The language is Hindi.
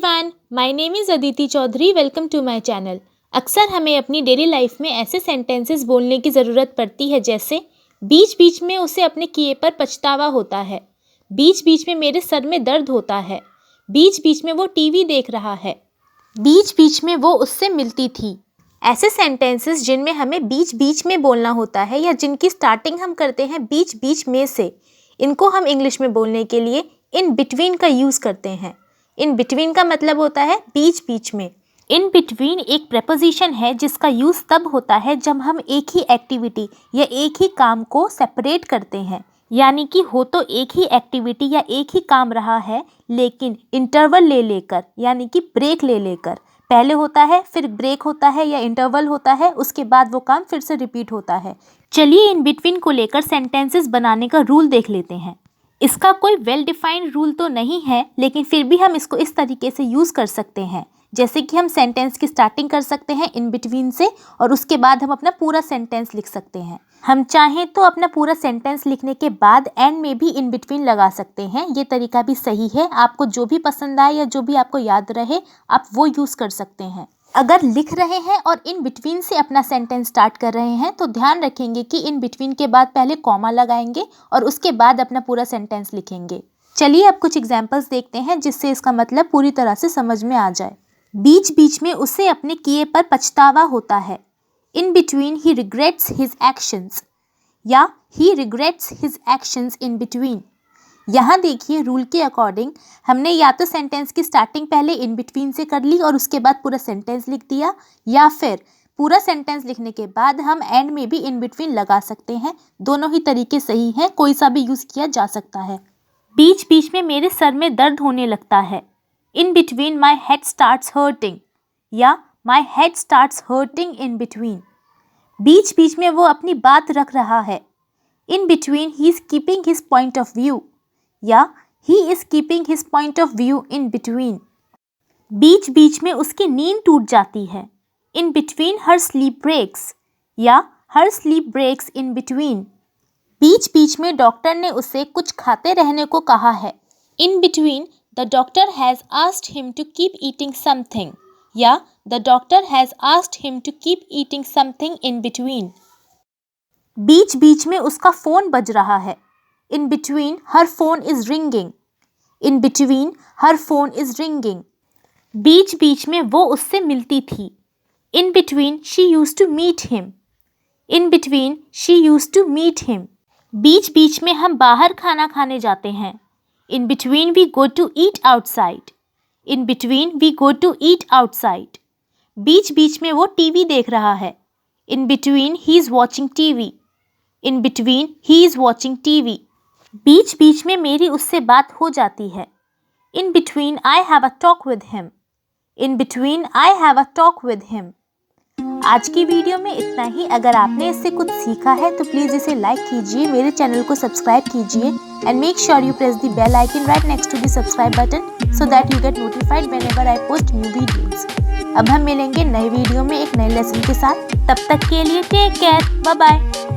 Everyone, my name is Aditi Chaudhary. Welcome to my channel. अक्सर हमें अपनी डेली लाइफ में ऐसे सेंटेंसेस बोलने की ज़रूरत पड़ती है जैसे बीच बीच में उसे अपने किए पर पछतावा होता है, बीच बीच में मेरे सर में दर्द होता है, बीच बीच में वो टीवी देख रहा है, बीच बीच में वो उससे मिलती थी। ऐसे सेंटेंसेस जिनमें हमें बीच बीच में बोलना होता है या जिनकी स्टार्टिंग हम करते हैं बीच बीच में से, इनको हम इंग्लिश में बोलने के लिए इन बिटवीन का यूज़ करते हैं। इन बिटवीन का मतलब होता है बीच बीच में। इन बिटवीन एक प्रेपोजिशन है जिसका यूज़ तब होता है जब हम एक ही एक्टिविटी या एक ही काम को सेपरेट करते हैं, यानी कि हो तो एक ही एक्टिविटी या एक ही काम रहा है लेकिन इंटरवल ले लेकर, यानी कि ब्रेक ले लेकर। पहले होता है, फिर ब्रेक होता है या इंटरवल होता है, उसके बाद वो काम फिर से रिपीट होता है। चलिए इन बिटवीन को लेकर सेंटेंसेस बनाने का रूल देख लेते हैं। इसका कोई वेल डिफाइंड रूल तो नहीं है, लेकिन फिर भी हम इसको इस तरीके से यूज़ कर सकते हैं। जैसे कि हम सेंटेंस की स्टार्टिंग कर सकते हैं इन बिटवीन से और उसके बाद हम अपना पूरा सेंटेंस लिख सकते हैं। हम चाहें तो अपना पूरा सेंटेंस लिखने के बाद एंड में भी इन बिटवीन लगा सकते हैं। ये तरीका भी सही है। आपको जो भी पसंद आए या जो भी आपको याद रहे आप वो यूज़ कर सकते हैं। अगर लिख रहे हैं और इन बिटवीन से अपना सेंटेंस स्टार्ट कर रहे हैं तो ध्यान रखेंगे कि इन बिटवीन के बाद पहले कॉमा लगाएंगे और उसके बाद अपना पूरा सेंटेंस लिखेंगे। चलिए अब कुछ एग्जांपल्स देखते हैं जिससे इसका मतलब पूरी तरह से समझ में आ जाए। बीच बीच में उसे अपने किए पर पछतावा होता है। In between he regrets his actions, या he regrets his actions in between. यहाँ देखिए रूल के अकॉर्डिंग हमने या तो सेंटेंस की स्टार्टिंग पहले इन बिटवीन से कर ली और उसके बाद पूरा सेंटेंस लिख दिया, या फिर पूरा सेंटेंस लिखने के बाद हम एंड में भी इन बिटवीन लगा सकते हैं। दोनों ही तरीके सही हैं, कोई सा भी यूज़ किया जा सकता है। बीच बीच में मेरे सर में दर्द होने लगता है। In between my head starts hurting, या my head starts hurting in between. बीच बीच में वो अपनी बात रख रहा है। In between he is keeping his point of view, या he is keeping his point of view in between। बीच बीच में उसकी नींद टूट जाती है। In between her sleep breaks, या her sleep breaks in between। बीच बीच में डॉक्टर ने उसे कुछ खाते रहने को कहा है। In between the doctor has asked him to keep eating something, या the doctor has asked him to keep eating something in between। बीच बीच में उसका फ़ोन बज रहा है। In between her phone is ringing, in between her phone is ringing। बीच बीच में वो उससे मिलती थी। In between she used to meet him, in between she used to meet him। बीच बीच में हम बाहर खाना खाने जाते हैं। In between we go to eat outside, in between we go to eat outside। बीच बीच में वो टीवी देख रहा है। In between he is watching TV, in between he is watching TV। बीच बीच में मेरी उससे बात हो जाती है। In between I have a talk with him, in between I have a talk with him। आज की वीडियो में इतना ही। अगर आपने इससे कुछ सीखा है तो प्लीज़ इसे लाइक कीजिए, मेरे चैनल को सब्सक्राइब कीजिए and make sure you press the bell icon right next to the subscribe button so that you get notified whenever I post new videos. अब हम मिलेंगे नए वीडियो में एक नए लेसन के साथ। तब तक के लिए टेक केयर, बाय बाय।